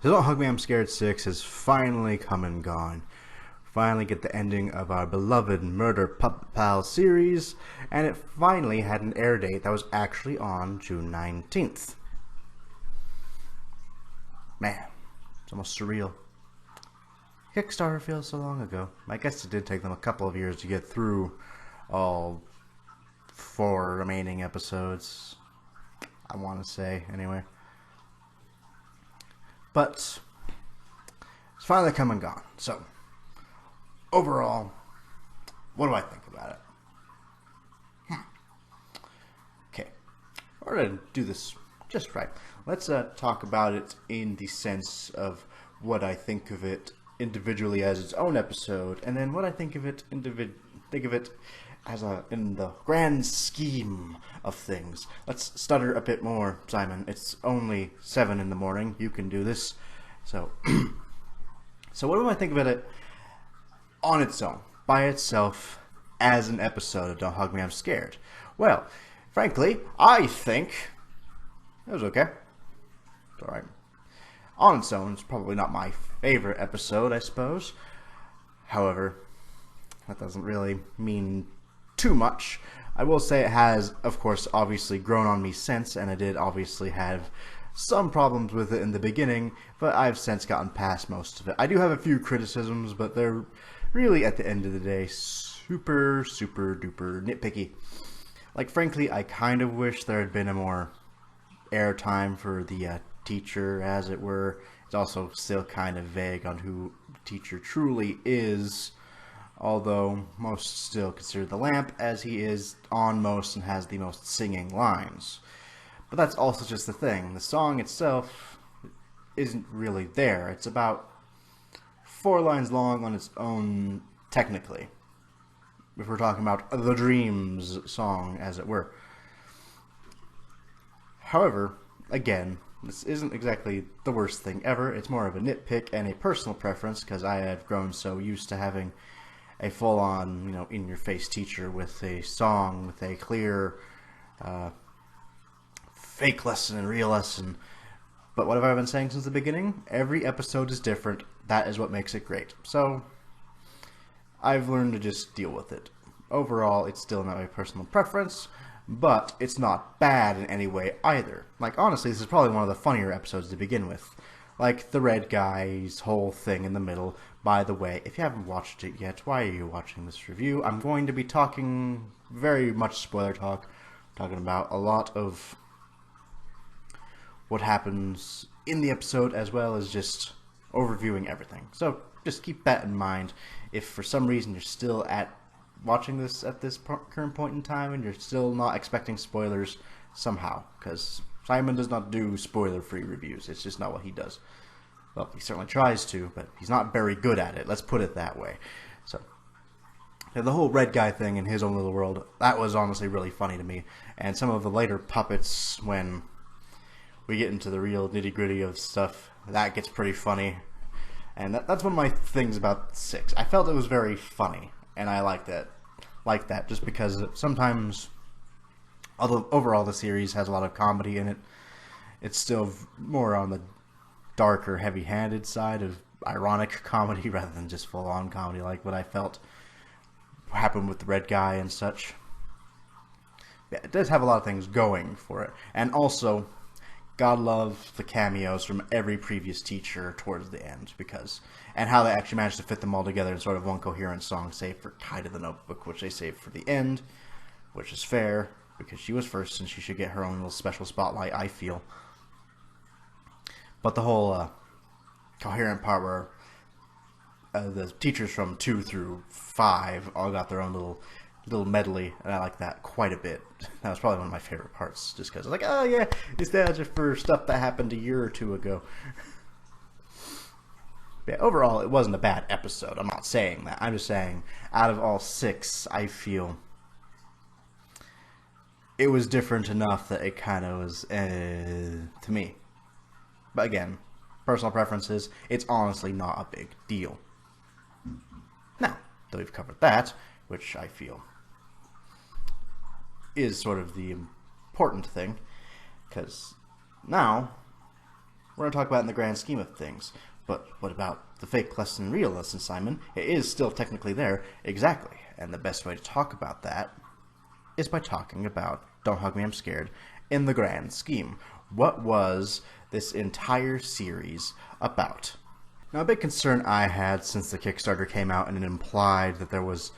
So Don't Hug Me, I'm Scared 6 has finally come and gone. Finally get the ending of our beloved Murder Puppet Pal series, and it finally had an air date that was actually on June 19th. Man, it's almost surreal. Kickstarter feels so long ago. I guess it did take them a couple of years to get through all 4 remaining episodes, I want to say, anyway. But it's finally come and gone. So, overall, what do I think about it? Okay, we're going to do this just right. Let's talk about it in the sense of what I think of it individually as its own episode, and then what I think of it as in the grand scheme of things. Let's stutter a bit more, Simon. It's only 7 in the morning. You can do this. So, what do I think of it on its own, by itself, as an episode of Don't Hug Me, I'm Scared? Well, frankly, I think it was okay. It's alright. On its own, it's probably not my favorite episode, I suppose. However, that doesn't really mean too much. I will say it has, of course, obviously grown on me since, and I did obviously have some problems with it in the beginning, but I've since gotten past most of it. I do have a few criticisms, but they're really, at the end of the day, super duper nitpicky. Like, frankly, I kind of wish there had been a more airtime for the teacher, as it were. It's also still kind of vague on who the teacher truly is, although most still consider the lamp, as he is on most and has the most singing lines. But that's also just the thing. The song itself isn't really there. It's about 4 lines long on its own, technically. If we're talking about the Dreams song, as it were. However, again, this isn't exactly the worst thing ever. It's more of a nitpick and a personal preference, because I have grown so used to having a full-on, in-your-face teacher with a song, with a clear fake lesson and real lesson. But what have I been saying since the beginning? Every episode is different. That is what makes it great. So, I've learned to just deal with it. Overall, it's still not my personal preference, but it's not bad in any way either. Like, honestly, this is probably one of the funnier episodes to begin with. Like, the red guy's whole thing in the middle. By the way, if you haven't watched it yet, why are you watching this review? I'm going to be talking very much spoiler talk, talking about a lot of what happens in the episode, as well as just overviewing everything. So just keep that in mind. If for some reason you're still watching this at this current point in time and you're still not expecting spoilers somehow, because Simon does not do spoiler-free reviews. It's just not what he does. Well, he certainly tries to, but he's not very good at it. Let's put it that way. So, the whole red guy thing in his own little world, that was honestly really funny to me. And some of the later puppets, when we get into the real nitty-gritty of stuff, that gets pretty funny. And that's one of my things about 6. I felt it was very funny, and I like that just because sometimes, although overall the series has a lot of comedy in it, it's still more on the darker, heavy-handed side of ironic comedy rather than just full-on comedy, like what I felt happened with the red guy and such. Yeah, it does have a lot of things going for it. And also, God love the cameos from every previous teacher towards the end, and how they actually managed to fit them all together in sort of one coherent song, save for Kai to the Notebook, which they saved for the end, which is fair, because she was first and she should get her own little special spotlight, I feel. But the whole coherent part where the teachers from 2 through 5 all got their own little medley, and I like that quite a bit. That was probably one of my favorite parts, just because I was like, oh yeah, nostalgia for stuff that happened a year or 2 ago. Yeah, overall, it wasn't a bad episode. I'm not saying that. I'm just saying, out of all 6, I feel it was different enough that it kind of was, to me. But again, personal preferences, it's honestly not a big deal. Now, that we've covered that, which I feel is sort of the important thing, because now we're going to talk about it in the grand scheme of things. But what about the fake lesson, real lesson, Simon? It is still technically there. Exactly. And the best way to talk about that is by talking about Don't Hug Me, I'm Scared in the grand scheme. What was this entire series about? Now, a big concern I had since the Kickstarter came out, and it implied that there was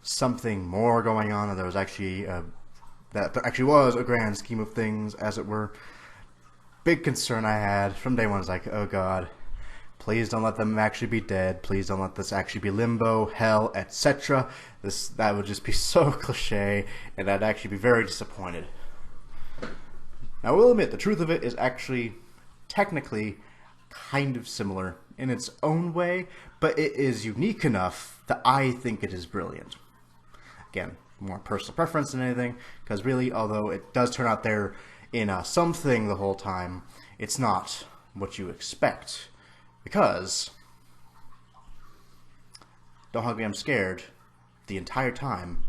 something more going on, and there was actually that there actually was a grand scheme of things, as it were. Big concern I had from day one was like, oh god, please don't let them actually be dead. Please don't let this actually be limbo, hell, etc. That would just be so cliche, and I'd actually be very disappointed. Now, I will admit, the truth of it is actually technically kind of similar in its own way, but it is unique enough that I think it is brilliant. Again, more personal preference than anything, because really, although it does turn out there in something the whole time, it's not what you expect, because Don't Hug Me, I'm Scared the entire time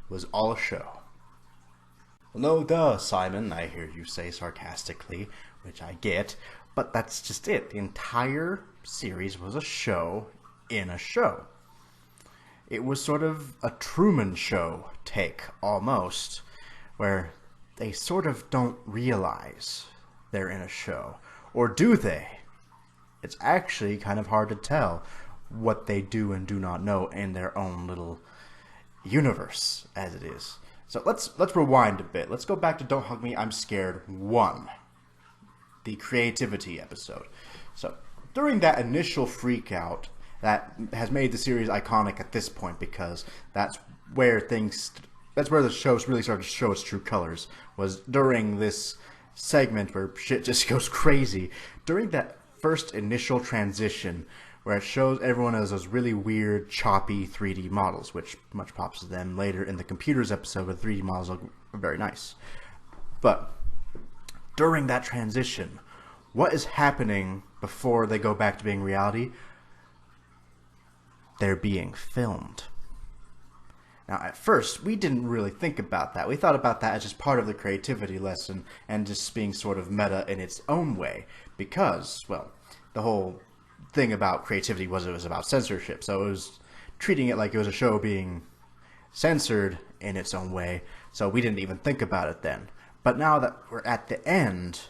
was all a show. Well, no duh, Simon, I hear you say sarcastically, which I get, but that's just it. The entire series was a show in a show. It was sort of a Truman Show take, almost, where they sort of don't realize they're in a show. Or do they? It's actually kind of hard to tell what they do and do not know in their own little universe, as it is. So let's rewind a bit. Let's go back to Don't Hug Me, I'm Scared 1, the creativity episode. So during that initial freak out that has made the series iconic at this point, because that's where the show really started to show its true colors, was during this segment where shit just goes crazy. During that first initial transition where it shows everyone as those really weird, choppy 3D models, which much props to them later in the computers episode where 3D models look very nice. But during that transition, what is happening before they go back to being reality? They're being filmed. Now, at first, we didn't really think about that. We thought about that as just part of the creativity lesson and just being sort of meta in its own way, because, well, the whole thing about creativity was it was about censorship, so it was treating it like it was a show being censored in its own way, so we didn't even think about it then. But now that we're at the end,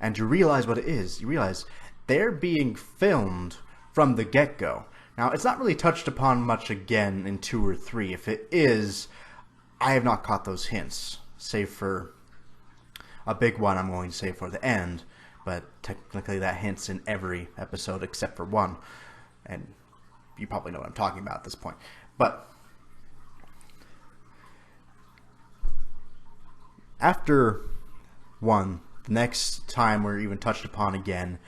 and you realize what it is, you realize they're being filmed from the get-go. Now, it's not really touched upon much again in 2 or 3. If it is, I have not caught those hints, save for a big one I'm going to save for the end, but technically that hint's in every episode except for 1, and you probably know what I'm talking about at this point. But after 1, the next time we're even touched upon again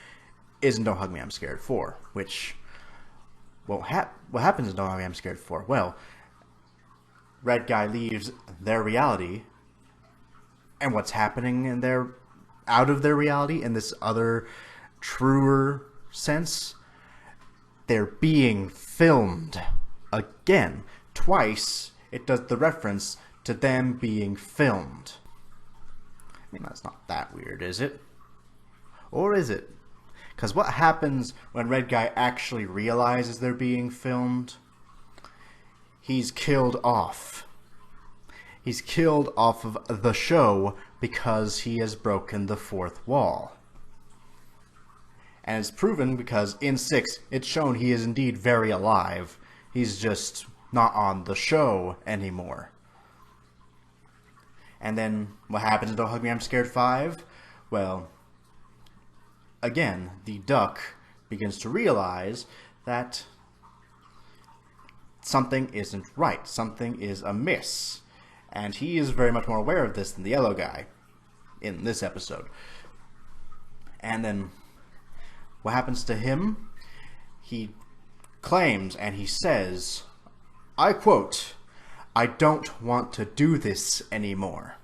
isn't Don't Hug Me, I'm Scared 4, which... what happens in Don't Hug Me, I'm Scared 4? Well, Red Guy leaves their reality, and what's happening in out of their reality, in this other, truer sense, they're being filmed again. Twice, it does the reference to them being filmed. I mean, that's not that weird, is it? Or is it? Because what happens when Red Guy actually realizes they're being filmed? He's killed off. He's killed off of the show because he has broken the 4th wall. And it's proven because in 6, it's shown he is indeed very alive. He's just not on the show anymore. And then what happens in Don't Hug Me, I'm Scared 5? Well, again, the duck begins to realize that something isn't right. Something is amiss. And he is very much more aware of this than the yellow guy in this episode. And then what happens to him? He claims and he says, I quote, "I don't want to do this anymore."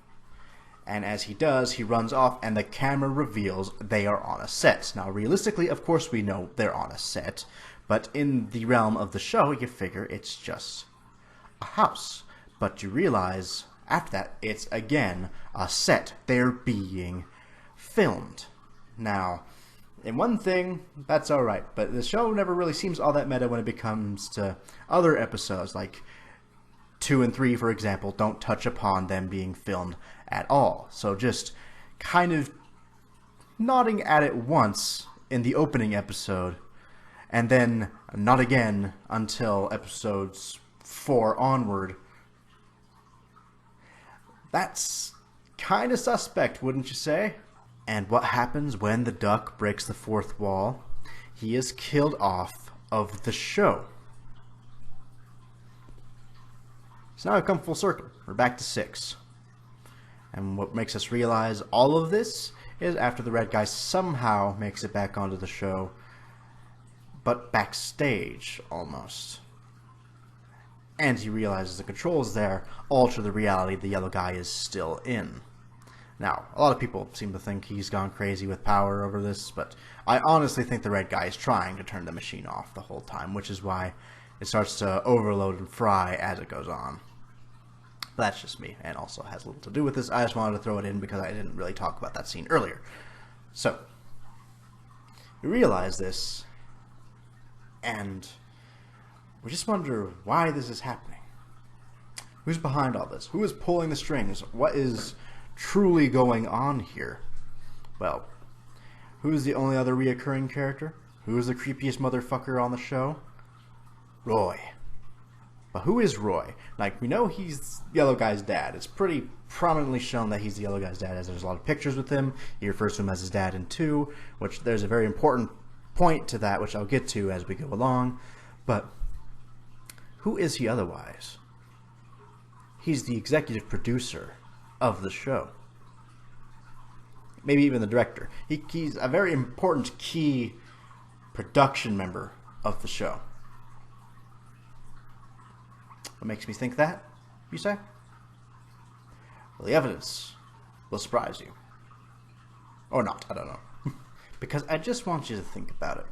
And as he does, he runs off and the camera reveals they are on a set. Now, realistically, of course we know they're on a set, but in the realm of the show, you figure it's just a house. But you realize after that, it's again a set. They're being filmed. Now, in one thing, that's alright, but the show never really seems all that meta when it comes to other episodes, like 2 and 3, for example, don't touch upon them being filmed at all. So just kind of nodding at it once in the opening episode, and then not again until episodes 4 onward. That's kind of suspect, wouldn't you say? And what happens when the duck breaks the fourth wall? He is killed off of the show. So now I've come full circle. We're back to 6. And what makes us realize all of this is after the red guy somehow makes it back onto the show, but backstage almost. And he realizes the controls there alter the reality the yellow guy is still in. Now, a lot of people seem to think he's gone crazy with power over this, but I honestly think the red guy is trying to turn the machine off the whole time, which is why it starts to overload and fry as it goes on. But that's just me, and also has little to do with this. I just wanted to throw it in because I didn't really talk about that scene earlier. So, we realize this, and we just wonder why this is happening. Who's behind all this? Who is pulling the strings? What is truly going on here? Well, who's the only other reoccurring character? Who is the creepiest motherfucker on the show? Roy. But who is Roy? Like, we know he's Yellow Guy's dad. It's pretty prominently shown that he's the Yellow Guy's dad, as there's a lot of pictures with him. He refers to him as his dad in 2, which there's a very important point to that, which I'll get to as we go along. But who is he otherwise? He's the executive producer of the show. Maybe even the director. He's a very important key production member of the show. What makes me think that, you say? Well, the evidence will surprise you. Or not, I don't know. Because I just want you to think about it.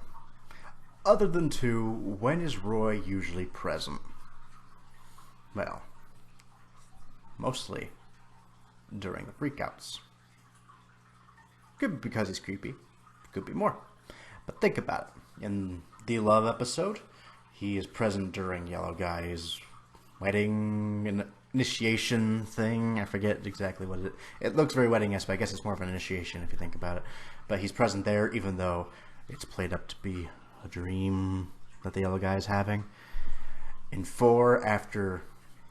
Other than 2, when is Roy usually present? Well, mostly during the freakouts. Could be because he's creepy. Could be more. But think about it. In the Love episode, he is present during Yellow Guy's wedding initiation thing. I forget exactly what it looks very wedding-esque, but I guess it's more of an initiation if you think about it. But he's present there, even though it's played up to be a dream that the Yellow Guy is having. In 4,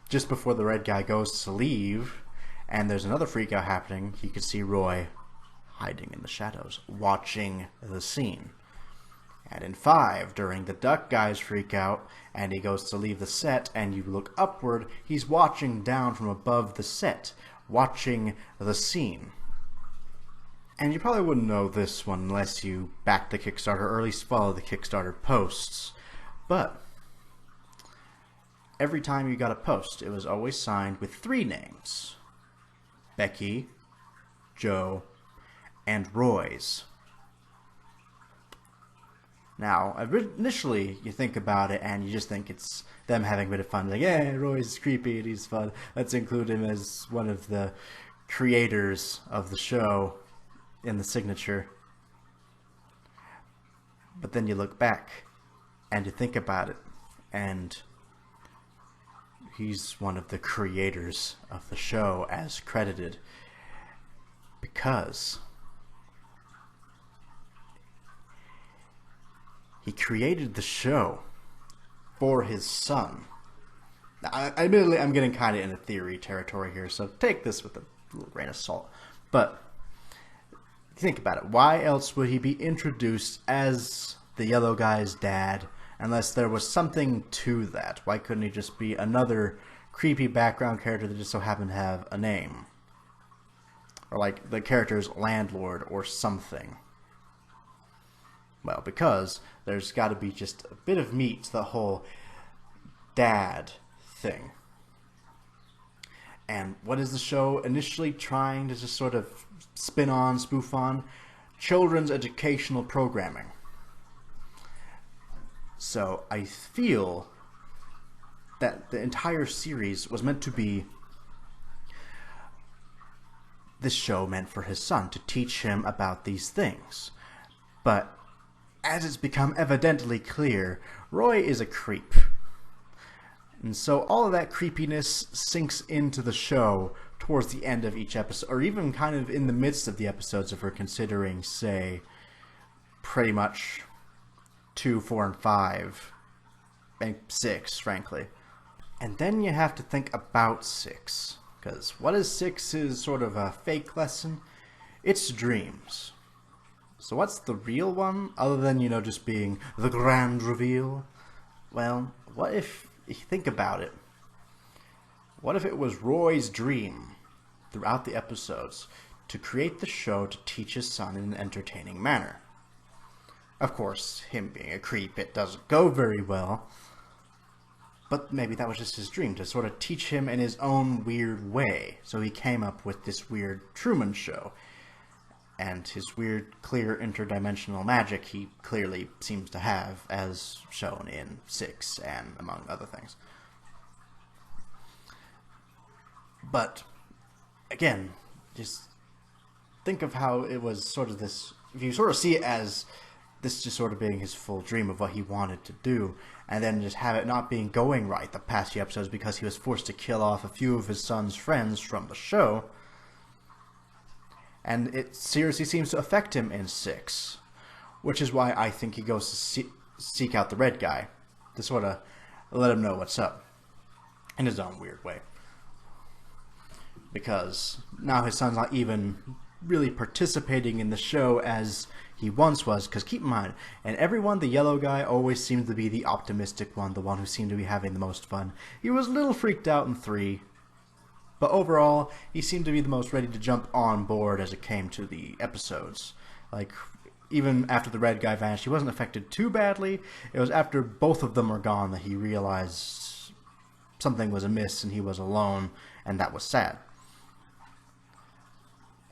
just before the red guy goes to leave, and there's another freakout happening, you can see Roy hiding in the shadows, watching the scene. And in 5, during the duck guy's freakout, and he goes to leave the set, and you look upward, he's watching down from above the set, watching the scene. And you probably wouldn't know this one unless you back the Kickstarter or at least follow the Kickstarter posts. But every time you got a post, it was always signed with 3 names. Becky, Joe, and Roy's. Now, initially, you think about it and you just think it's them having a bit of fun. Like, yeah, Roy's creepy and he's fun. Let's include him as one of the creators of the show in the signature. But then you look back and you think about it, and he's one of the creators of the show as credited, because he created the show for his son. Now, admittedly, I'm getting kind of into theory territory here, so take this with a little grain of salt. But think about it. Why else would he be introduced as the Yellow Guy's dad unless there was something to that? Why couldn't he just be another creepy background character that just so happened to have a name? Or like the character's landlord or something. Well, because there's got to be just a bit of meat to the whole dad thing. And what is the show initially trying to just sort of spin on, spoof on? Children's educational programming. So I feel that the entire series was meant to be this show meant for his son, to teach him about these things. But as it's become evidently clear, Roy is a creep. And so all of that creepiness sinks into the show towards the end of each episode, or even kind of in the midst of the episodes if we're considering, say, pretty much 2, 4, and 5, and 6, frankly. And then you have to think about 6, because what is 6 is sort of a fake lesson. It's dreams. So what's the real one, other than, just being the grand reveal? Well, what if you think about it? What if it was Roy's dream throughout the episodes to create the show to teach his son in an entertaining manner? Of course, him being a creep, it doesn't go very well. But maybe that was just his dream, to sort of teach him in his own weird way. So he came up with this weird Truman Show. And his weird, clear, interdimensional magic he clearly seems to have, as shown in 6 and among other things. But, again, just think of how it was sort of this... If you sort of see it as this just sort of being his full dream of what he wanted to do, and then just have it not being going right the past few episodes because he was forced to kill off a few of his son's friends from the show... And it seriously seems to affect him in 6. Which is why I think he goes to seek out the red guy. To sort of let him know what's up. In his own weird way. Because now his son's not even really participating in the show as he once was. Because keep in mind, and everyone, the yellow guy always seemed to be the optimistic one. The one who seemed to be having the most fun. He was a little freaked out in 3. But overall, he seemed to be the most ready to jump on board as it came to the episodes. Like, even after the red guy vanished, he wasn't affected too badly. It was after both of them were gone that he realized something was amiss and he was alone, and that was sad.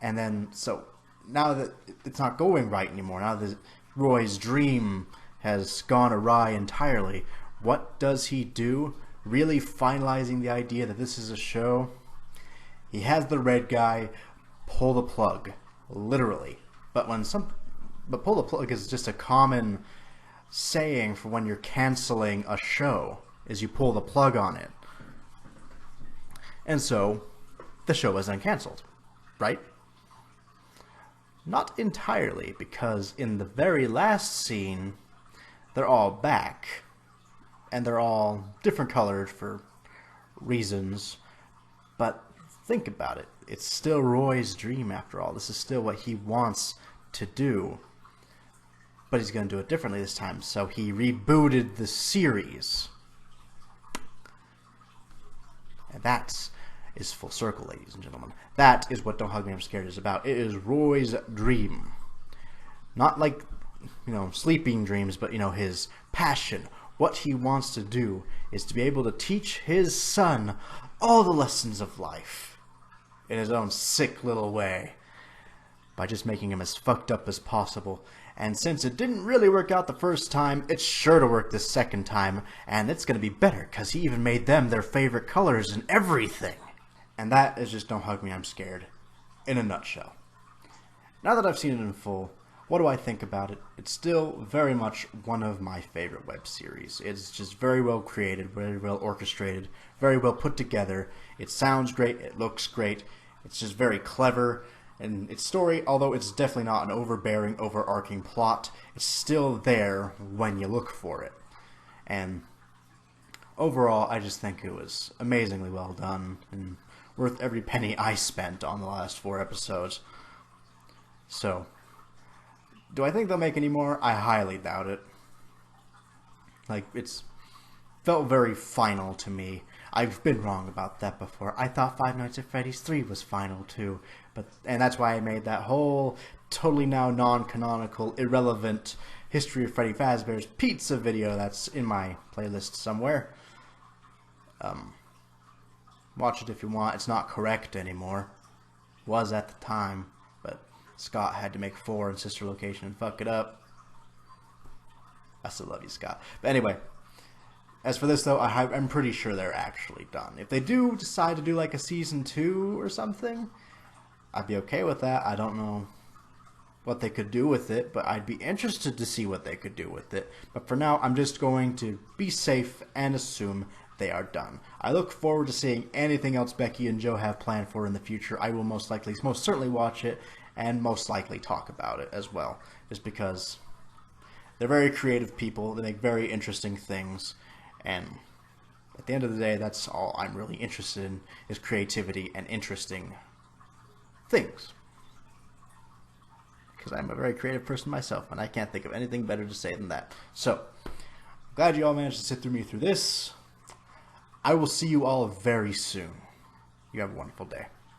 And then, so, now that it's not going right anymore, now that Roy's dream has gone awry entirely, what does he do? Really finalizing the idea that this is a show? He has the red guy pull the plug, literally. But pull the plug is just a common saying for when you're canceling a show, is you pull the plug on it. And so, the show was then canceled, right? Not entirely, because in the very last scene, they're all back. And they're all different colored for reasons, but think about it. It's still Roy's dream after all. This is still what he wants to do. But he's going to do it differently this time. So he rebooted the series. And that is full circle, ladies and gentlemen. That is what Don't Hug Me, I'm Scared is about. It is Roy's dream. Not like, sleeping dreams, but, his passion. What he wants to do is to be able to teach his son all the lessons of life in his own sick little way by just making him as fucked up as possible. And since it didn't really work out the first time, it's sure to work the second time, and it's going to be better because he even made them their favorite colors and everything. And that is just Don't Hug Me, I'm Scared in a nutshell. Now that I've seen it in full, what do I think about it? It's still very much one of my favorite web series. It's just very well created, very well orchestrated, very well put together. It sounds great, it looks great, it's just very clever. And its story, although it's definitely not an overbearing, overarching plot, it's still there when you look for it. And overall, I just think it was amazingly well done and worth every penny I spent on the last 4 episodes. So, do I think they'll make any more? I highly doubt it. It's felt very final to me. I've been wrong about that before. I thought Five Nights at Freddy's 3 was final too. And that's why I made that whole totally now non-canonical, irrelevant History of Freddy Fazbear's Pizza video that's in my playlist somewhere. Watch it if you want. It's not correct anymore. Was at the time. But Scott had to make 4 in Sister Location and fuck it up. I still love you, Scott. But anyway, as for this though, I'm pretty sure they're actually done. If they do decide to do like a season 2 or something, I'd be okay with that. I don't know what they could do with it, but I'd be interested to see what they could do with it. But for now, I'm just going to be safe and assume they are done. I look forward to seeing anything else Becky and Joe have planned for in the future. I will most certainly watch it and most likely talk about it as well, just because they're very creative people. They make very interesting things, and at the end of the day, that's all I'm really interested in, is creativity and interesting things. Because I'm a very creative person myself, and I can't think of anything better to say than that. So, glad you all managed to sit through me through this. I will see you all very soon. You have a wonderful day.